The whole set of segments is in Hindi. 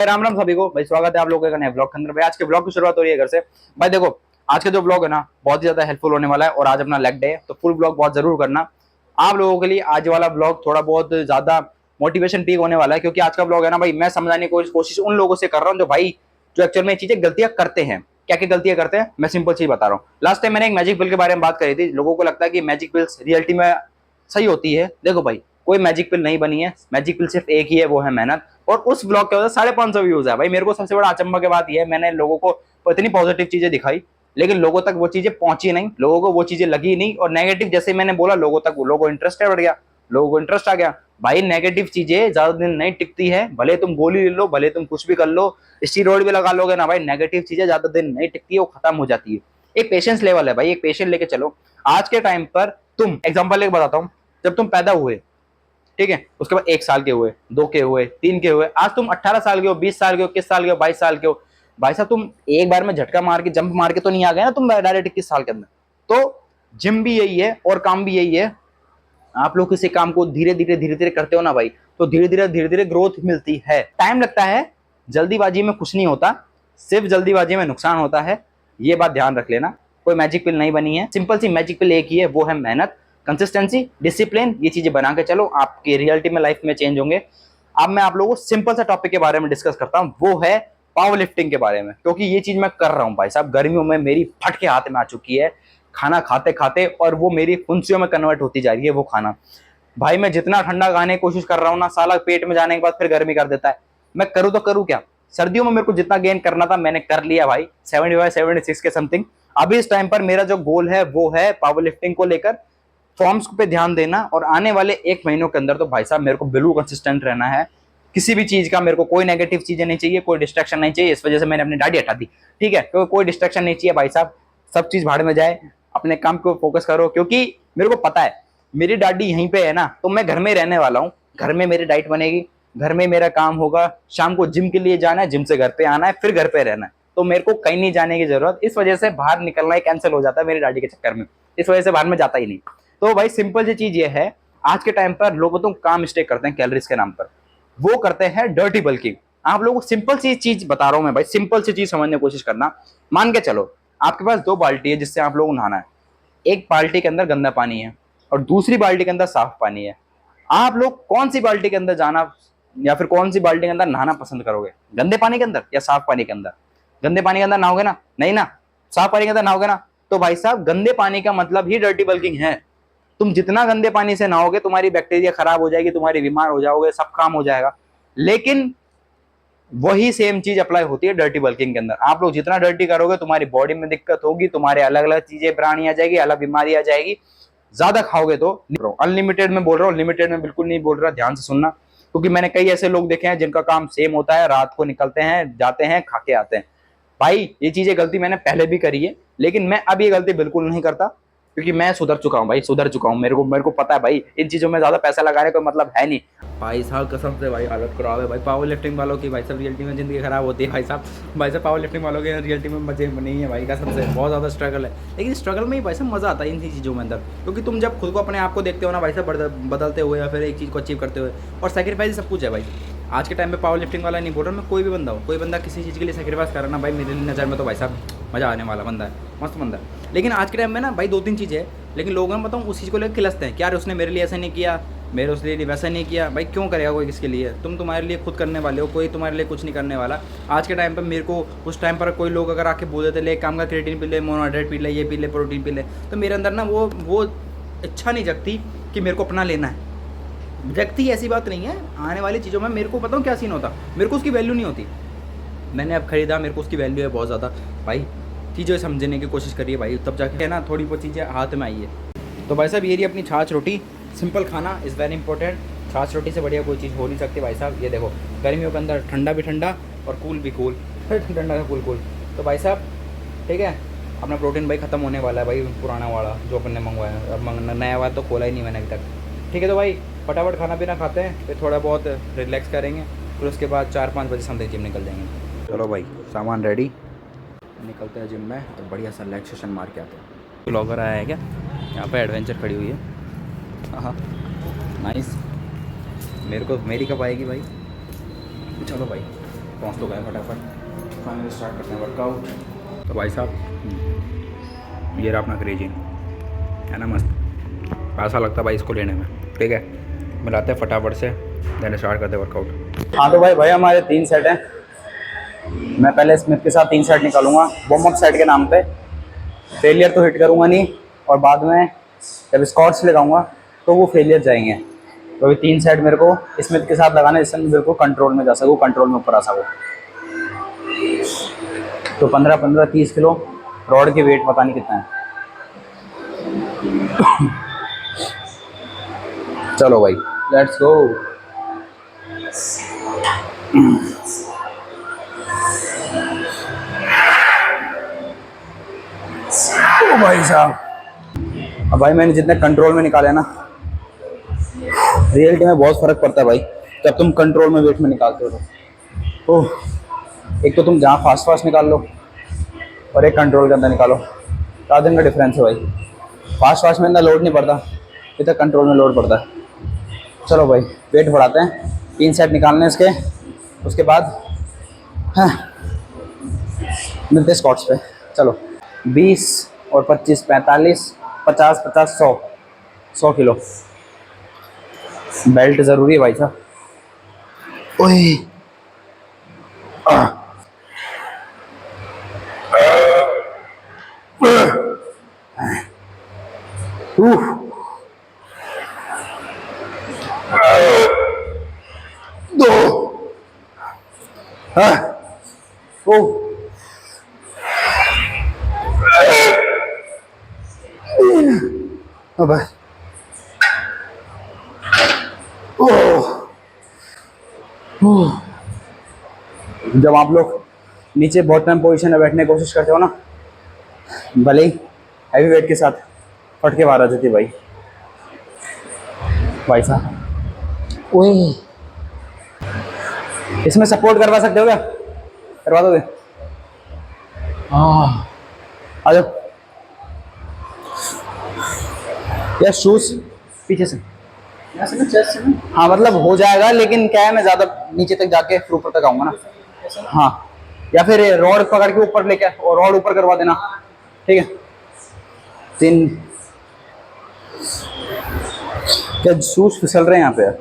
राम राम सभी को भाई, स्वागत है आप लोगों का नए ब्लॉग के अंदर। भाई आज के ब्लॉग की शुरुआत हो रही है घर से। भाई देखो, आज का जो ब्लॉग है ना बहुत ही ज्यादा हेल्पफुल होने वाला है और आज अपना लेग डे है, तो फुल ब्लॉग बहुत जरूर करना आप लोगों के लिए। आज वाला ब्लॉग थोड़ा बहुत ज्यादा मोटिवेशन पीक होने वाला है, क्योंकि आज का ब्लॉग है ना भाई, मैं समझाने की कोशिश उन लोगों से कर रहा हूँ जो भाई जो एक्चुअल में चीजें गलतियां करते हैं। क्या क्या गलतियां करते हैं मैं सिंपल चीज बता रहा हूँ। लास्ट टाइम मैंने एक मैजिक पिल के बारे में बात करी थी। लोगों को लगता है कि मैजिक पिल्स रियलिटी में सही होती है। देखो भाई, कोई मैजिक पिल नहीं बनी है। मैजिक पिल सिर्फ एक ही है, वो है मेहनत। और उस ब्लॉग के वजह 550 व्यूज है। भाई मेरे को सबसे बड़ा अचंभा की बात यह है, मैंने लोगों को इतनी पॉजिटिव चीजें दिखाई लेकिन लोगों तक वो चीजें पहुंची नहीं, लोगों को वो चीजें लगी नहीं। और नेगेटिव जैसे मैंने बोला लोगों तक, लोगों को इंटरेस्ट बढ़ गया, लोगों को इंटरेस्ट आ गया। भाई नेगेटिव चीजें ज्यादा दिन नहीं टिकती है, भले तुम गोली ले लो, भले तुम कुछ भी कर लो, स्टीरॉइड भी लगा लोगे ना भाई, नेगेटिव चीजें ज्यादा दिन नहीं टिकती है, वो खत्म हो जाती है। एक पेशेंस लेवल है भाई, एक पेशेंस लेके चलो। आज के टाइम पर तुम एग्जांपल लेके बताता हूं, जब तुम पैदा हुए, ठीक है, उसके बाद 1 साल के हुए, 2 के हुए, 3 के हुए, आज तुम 18 साल के हो, 20 साल के हो, 21 साल के हो, 22 साल के हो। भाई साहब तुम एक बार में झटका मार के जंप मार के तो नहीं आ गए ना तुम डायरेक्ट 21 साल के अंदर। तो जिम भी यही है और काम भी यही है। आप लोग किसी काम को धीरे धीरे करते हो ना भाई, तो धीरे धीरे ग्रोथ मिलती है। टाइम लगता है, जल्दीबाजी में कुछ नहीं होता, सिर्फ जल्दीबाजी में नुकसान होता है। ये बात ध्यान रख लेना। कोई मैजिक पिल नहीं बनी है, सिंपल सी मैजिक पिल एक ही है, वो है मेहनत, कंसिस्टेंसी, डिसिप्लिन। ये चीजें बना के चलो, आपकी रियलिटी में लाइफ में चेंज होंगे। अब मैं आप लोगों को सिंपल सा टॉपिक के बारे में डिस्कस करता हूं, वो है पावर लिफ्टिंग के बारे में, क्योंकि ये चीज मैं कर रहा हूं भाई साहब। गर्मियों में मेरी फट के हाथ में आ चुकी है खाना खाते खाते, और वो मेरी फुंसियों में कन्वर्ट होती जा रही है वो खाना। भाई मैं जितना ठंडा खाने की कोशिश कर रहा हूँ ना, साला पेट में जाने के बाद फिर गर्मी कर देता है। मैं करूँ तो करूँ क्या। सर्दियों में मेरे को जितना गेन करना था मैंने कर लिया भाई, 75 76 के समथिंग। अभी इस टाइम पर मेरा जो गोल है वो है पावर लिफ्टिंग को लेकर फॉर्म्स पे ध्यान देना, और आने वाले 1 महीनों के अंदर तो भाई साहब मेरे को बिल्कुल कंसिस्टेंट रहना है। किसी भी चीज का मेरे को कोई नेगेटिव चीजें नहीं चाहिए, कोई डिस्ट्रैक्शन नहीं चाहिए। इस वजह से मैंने अपनी दाढ़ी हटा दी, ठीक है, क्योंकि कोई डिस्ट्रैक्शन नहीं चाहिए भाई साहब। सब चीज भाड़ में जाए, अपने काम को फोकस करो, क्योंकि मेरे को पता है मेरी दाढ़ी यहीं पे है ना, तो मैं घर में रहने वाला हूँ। घर में मेरी डाइट बनेगी, घर में मेरा काम होगा, शाम को जिम के लिए जाना है, जिम से घर पे आना है, फिर घर पे रहना है, तो मेरे को कहीं नहीं जाने की जरूरत। इस वजह से बाहर निकलना ही कैंसिल हो जाता है मेरी दाढ़ी के चक्कर में, इस वजह से बाहर में जाता ही नहीं। तो भाई सिंपल सी चीज ये है, आज के टाइम पर लोग तो काम स्टे करते हैं कैलोरीज के नाम पर, वो करते हैं डर्टी बल्किंग। आप लोगों को सिंपल सी चीज बता रहा हूं मैं भाई, सिंपल सी चीज समझने की कोशिश करना। मान के चलो आपके पास 2 बाल्टी है जिससे आप लोगों को नहाना है। एक बाल्टी के अंदर गंदा पानी है और दूसरी बाल्टी के अंदर साफ पानी है। आप लोग कौन सी बाल्टी के अंदर जाना या फिर कौन सी बाल्टी के अंदर नहाना पसंद करोगे, गंदे पानी के अंदर या साफ पानी के अंदर? गंदे पानी के अंदर नहाओगे ना, नहीं ना, साफ पानी के अंदर नहाओगे ना। तो भाई साहब गंदे पानी का मतलब ही डर्टी बल्किंग है। तुम जितना गंदे पानी से नहाओगे तुम्हारी बैक्टीरिया खराब हो जाएगी, तुम्हारी बीमार हो जाओगे, सब काम हो जाएगा। लेकिन वही सेम चीज अप्लाई होती है डर्टी बल्किंग के अंदर। आप लोग जितना डर्टी करोगे तुम्हारी बॉडी में दिक्कत होगी, तुम्हारे अलग अलग चीजें प्राणी आ जाएगी, अलग बीमारी आ जाएगी। ज्यादा खाओगे तो अनलिमिटेड में बोल रहा हूँ, लिमिटेड में बिल्कुल नहीं बोल रहा, ध्यान से सुनना। क्योंकि मैंने कई ऐसे लोग देखे हैं जिनका काम सेम होता है, रात को निकलते हैं, जाते हैं, खा के आते हैं। भाई ये चीजें गलती मैंने पहले भी करी है, लेकिन मैं अब ये गलती बिल्कुल नहीं करता, क्योंकि मैं सुधर चुका हूँ भाई, सुधर चुका हूँ। मेरे को पता है भाई इन चीजों में ज्यादा पैसा लगाने का मतलब है नहीं। भाई साहब कसम से भाई हालत खराब है भाई पावर लिफ्टिंग वालों की। भाई साहब रियलिटी में जिंदगी खराब होती है भाई साहब। भाई साहब पावर लिफ्टिंग वालों के रियलिटी में मजे नहीं है भाई, कसम से बहुत ज़्यादा स्ट्रगल है। लेकिन स्ट्रगल में ही भाई साहब मज़ा आता है इन चीज़ों में अंदर, क्योंकि तुम जब खुद को अपने आप को देखते हो ना भाई साहब बदलते हुए या फिर एक चीज़ को अचीव करते हुए, और सेक्रीफाइस सब कुछ है भाई। आज के टाइम में पावर लिफ्टिंग वाला नहीं बोल रहा मैं, कोई भी बंदा हो, कोई बंदा किसी चीज़ के लिए सेक्रीफाइस कर रहा ना भाई, मेरी नज़र में तो भाई साहब मज़ा आने वाला बंदा है, मस्त बंदा है। लेकिन आज के टाइम में ना भाई 2-3 चीज़ें हैं, लेकिन लोग मैं बताऊँ उस चीज़ को लेकर खिलसते हैं कि यार उसने मेरे लिए ऐसा नहीं किया, मेरे उसके लिए वैसा नहीं किया। भाई क्यों करेगा कोई किसके लिए, तुम तुम्हारे लिए खुद करने वाले हो, कोई तुम्हारे लिए कुछ नहीं करने वाला। आज के टाइम पर मेरे को उस टाइम पर कोई लोग अगर आके बोल देते ले एक काम का क्रिएटिन पी ले, मोनोहाइड्रेट पी ले, ये पी ले, प्रोटीन पी ले, तो मेरे अंदर ना वो इच्छा नहीं जगती कि मेरे को अपना लेना है। जगती ऐसी बात नहीं है, आने वाली चीज़ों में मेरे को पता हूँ क्या सीन होता, मेरे को उसकी वैल्यू नहीं होती। मैंने अब खरीदा, मेरे को उसकी वैल्यू है बहुत ज़्यादा भाई। चीज़ें समझने की कोशिश करिए भाई, तब जाके ना थोड़ी बहुत चीज़ें हाथ में आई है। तो भाई साहब ये रही अपनी छाछ रोटी, सिंपल खाना इज़ वेरी इंपॉर्टेंट। छाछ रोटी से बढ़िया कोई चीज़ हो नहीं सकती भाई साहब। ये देखो गर्मियों के अंदर ठंडा भी ठंडा और कूल भी कूल, ठंडा का कूल। तो भाई साहब ठीक है, अपना प्रोटीन भाई ख़त्म होने वाला है भाई, पुराना वाला जो अपन ने मंगवाया है, अब नया वाला तो खोला ही नहीं मैंने अभी तक। ठीक है, तो भाई फटाफट खाना पीना खाते हैं, फिर थोड़ा बहुत रिलैक्स करेंगे, फिर उसके बाद 4-5 बजे समथिंग जिम निकल जाएंगे। चलो भाई सामान रेडी, निकलते हैं जिम में और बढ़िया सा रिलैक्सेशन मार के आते हैं। ब्लॉगर आया है क्या, यहाँ पे एडवेंचर खड़ी हुई है। हाँ नाइस, मेरी कब आएगी भाई। चलो भाई पहुँच तो गए फटाफट। फाइनली स्टार्ट करते हैं वर्कआउट। तो भाई साहब ये रहा अपना क्रेजिन, है ना मस्त, पैसा लगता भाई इसको लेने में। ठीक है, मिलाते हैं फटाफट से, देन स्टार्ट करते हैं वर्कआउट। हाँ तो भाई हमारे 3 सेट हैं। मैं पहले स्मिथ के साथ 3 सेट निकालूंगा वार्म अप सेट के नाम पे। फेलियर तो हिट करूंगा नहीं, और बाद में जब स्क्वाट्स लगाऊंगा तो वो फेलियर जाएंगे। तो अभी 3 सेट मेरे को स्मिथ के साथ लगाना है, जिससे मेरे को कंट्रोल में जा सकूँ, कंट्रोल में ऊपर आ सकूँ। तो 15-15 30 किलो रॉड की वेट पता नहीं कितना है। चलो भाई लेट्स गो। ओ भाई साहब, अब भाई मैंने जितने कंट्रोल में निकाले ना, रियलिटी में बहुत फर्क पड़ता है भाई जब तुम कंट्रोल में वेट में निकालते हो तो। ओह, एक तो तुम जहाँ फास्ट फास्ट निकाल लो और एक कंट्रोल के अंदर निकालो, 4 दिन का डिफरेंस है भाई। फास्ट फास्ट में अंदर लोड नहीं पड़ता, इधर कंट्रोल में लोड पड़ता है। चलो भाई वेट बढ़ाते हैं, 3 सेट निकालने इसके, उसके बाद हाँ मिलते स्क्वाट्स पे। चलो 20 और 25 45 50 50 100 100 किलो। बेल्ट ज़रूरी है भाई साहब। ओए दो ओ अब जब आप लोग नीचे बॉटम पोजीशन में बैठने की कोशिश करते हो ना, भले ही हैवी वेट के साथ, फट के बाहर आ जाती है भाई साहब। ओए इसमें सपोर्ट करवा सकते हो क्या? करवा दोगे? हाँ आ जाओ यार। शूज पीछे से, हाँ मतलब हो जाएगा, लेकिन क्या है मैं ज़्यादा नीचे तक जाके फिर ऊपर तक आऊँगा ना। हाँ, या फिर रॉड पकड़ के ऊपर लेके और रॉड ऊपर करवा देना, ठीक है। 3 क्या शूज फिसल रहे हैं यहाँ पे यार।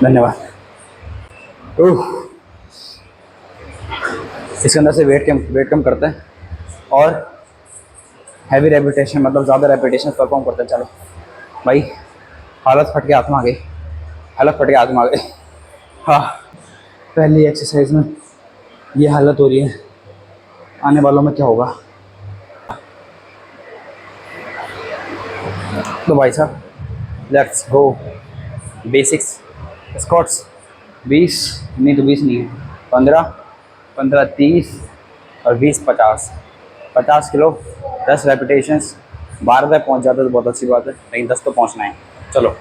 धन्यवाद। इसके अंदर से वेट कम करते हैं और हैवी रेपिटेशन, मतलब ज़्यादा रेपिटेशन परफॉर्म करते हैं। चलो भाई, हालत फट के हाथ में आ गई, हालत फट के हाथ में आ गई। हाँ, पहली एक्सरसाइज में ये हालत हो रही है, आने वालों में क्या होगा। तो भाई साहब लेट्स गो। बेसिक्स स्क्वाट्स 20 नहीं तो 20 नहीं है, 15 15 30 और 20 50 50 किलो 10 रेपिटेशंस। 12 तक पहुंच जाते तो बहुत अच्छी बात है, लेकिन 10 तो पहुंचना है। चलो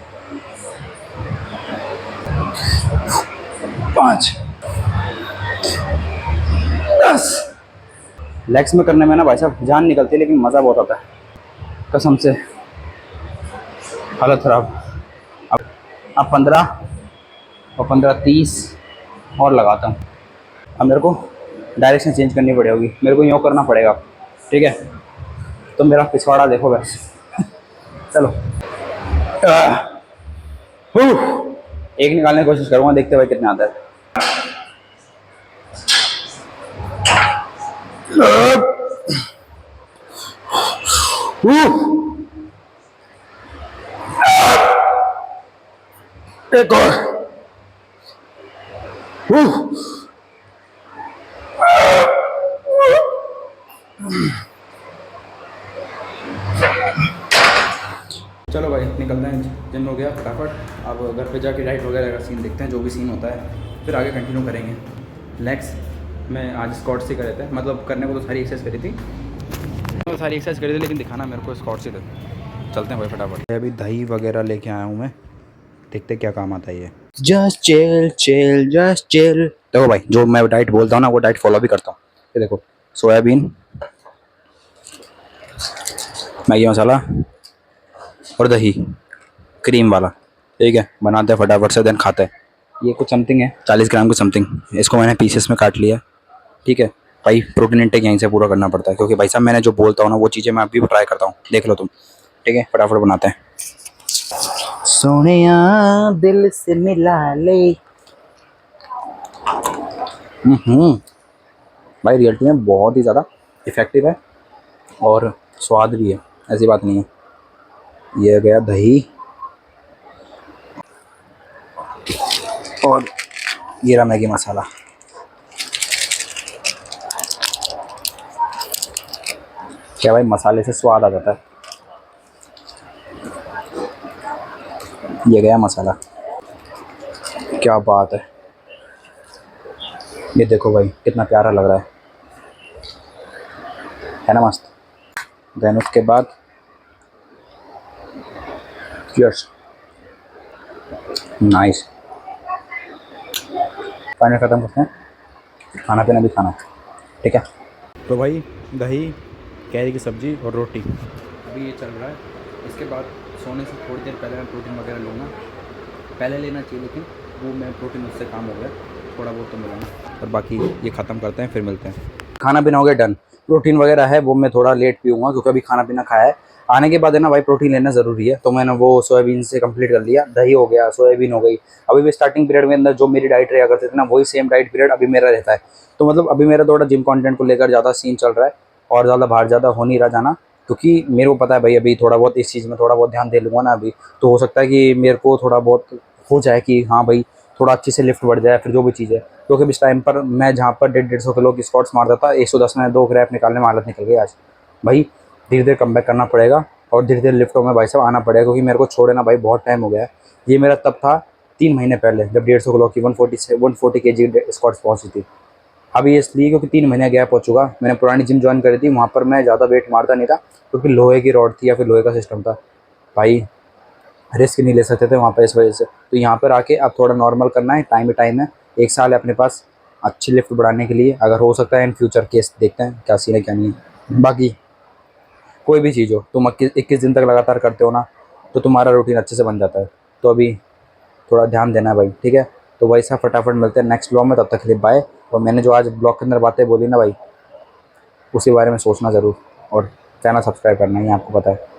5 10। लेग्स में करने में ना भाई साहब जान निकलती है, लेकिन मज़ा बहुत आता है कसम से। हालत ख़राब। अब 15 और 15 30 और लगाता हूँ। अब मेरे को डायरेक्शन चेंज करनी पड़ेगी, मेरे को यूँ करना पड़ेगा, ठीक है। तो मेरा पिछवाड़ा देखो बस। चलो एक निकालने की कोशिश करूँगा, देखते हुए कितना आता है। एक और। चलो भाई निकलते हैं, जिम हो गया फटाफट। अब घर पे जाके डाइट वगैरह का सीन देखते हैं, जो भी सीन होता है फिर आगे कंटिन्यू करेंगे। लेग्स मैं आज स्क्वाट से कर रहे थे, मतलब करने को तो सारी एक्सरसाइज करी थी, तो सारी एक्सरसाइज करी थी, लेकिन दिखाना मेरे को स्क्वाट से थे। चलते हैं भाई फटाफट। अभी दही वगैरह लेके आया हूँ मैं, देखते क्या काम आता है ये। Just chill chill just chill. देखो भाई, जो मैं डाइट बोलता हूँ ना वो डाइट फॉलो भी करता हूँ। ये देखो, सोयाबीन, मैगी मसाला और दही, क्रीम वाला, ठीक है। बनाते हैं फटाफट से, देन खाते हैं। ये कुछ समथिंग है 40 ग्राम कुछ समथिंग, इसको मैंने पीसेस में काट लिया, ठीक है। भाई प्रोटीन इंटेक यहीं से पूरा करना पड़ता है, क्योंकि भाई साहब मैंने जो बोलता हूँ ना वो चीज़ें मैं अभी भी ट्राई करता हूँ, देख लो तुम, ठीक है। फटाफट बनाते हैं। सोनिया दिल से मिला ले। भाई रियलिटी में बहुत ही ज़्यादा इफ़ेक्टिव है और स्वाद भी है, ऐसी बात नहीं है। ये गया दही और ये रहा मैगी मसाला। क्या भाई, मसाले से स्वाद आ जाता है। ये गया मसाला, क्या बात है। ये देखो भाई कितना प्यारा लग रहा है ना, मस्त। देन उसके बाद यस, नाइस। फाइनल ख़त्म करते हैं, खाना पीना भी खाना है, ठीक है। तो भाई दही, कैरी की सब्ज़ी और रोटी अभी ये चल रहा है। इसके बाद सोने से थोड़ी देर पहले मैं प्रोटीन वगैरह लूँगा, पहले लेना चाहिए, लेकिन वो मैं प्रोटीन उससे काम हो गया, थोड़ा बहुत तो मिलेगा। और बाकी ये ख़त्म करते हैं, फिर मिलते हैं। खाना पीना हो गया डन। प्रोटीन वगैरह है वो मैं थोड़ा लेट पीऊँगा, क्योंकि अभी खाना पीना खाया है। आने के बाद है ना भाई, प्रोटीन लेना ज़रूरी है, तो मैंने वो सोयाबीन से कंप्लीट कर लिया। दही हो गया, सोयाबीन हो गई। अभी भी स्टार्टिंग पीरियड में अंदर जो मेरी डाइट रहा करते थे ना, वही सेम डाइट पीरियड अभी मेरा रहता है। तो मतलब अभी मेरा थोड़ा जिम कंटेंट को लेकर ज़्यादा सीन चल रहा है, और ज़्यादा बाहर ज़्यादा हो नहीं रहा जाना, क्योंकि मेरे को पता है भाई, अभी थोड़ा बहुत इस चीज़ में थोड़ा बहुत ध्यान दे लूँगा ना अभी, तो हो सकता है कि मेरे को थोड़ा बहुत हो जाए कि हाँ भाई, थोड़ा अच्छे से लिफ्ट बढ़ जाए, फिर जो भी चीज़ है। क्योंकि इस टाइम पर मैं जहाँ पर 150 किलो की स्क्वाट्स मारता था, 110 में 2 रैप निकालने में हालत निकल गई आज। भाई धीरे धीरे कम बैक करना पड़ेगा, और धीरे धीरे लिफ्टों में भाई साहब आना पड़ेगा, क्योंकि मेरे को छोड़े ना भाई बहुत टाइम हो गया है। ये मेरा तब था 3 महीने पहले, जब 150 किलो की 140 के जी स्क्वाट्स पहुँची थी। अभी इसलिए क्योंकि 3 महीने गैप हो चुका। मैंने पुरानी जिम ज्वाइन करी थी, वहाँ पर मैं ज़्यादा वेट मारता नहीं था, क्योंकि लोहे की रॉड थी या फिर लोहे का सिस्टम था। भाई रिस्क नहीं ले सकते थे वहाँ पर, इस वजह से। तो यहाँ पर आके अब थोड़ा नॉर्मल करना है, टाइम टाइम है। 1 साल है अपने पास अच्छी लिफ्ट बढ़ाने के लिए, अगर हो सकता है इन फ्यूचर केस देखते हैं क्या सीन है क्या नहीं है। बाकी कोई भी चीज़ हो, तुम 21 दिन तक लगातार करते हो ना, तो तुम्हारा रूटीन अच्छे से बन जाता है। तो अभी थोड़ा ध्यान देना है भाई, ठीक है। तो भाई साहब फटाफट मिलते हैं नेक्स्ट ब्लॉग में, तब तक के लिए बाय। और मैंने जो आज ब्लॉग के अंदर बातें बोली ना भाई, उसी बारे में सोचना ज़रूर, और चैनल सब्सक्राइब करना ही आपको पता है।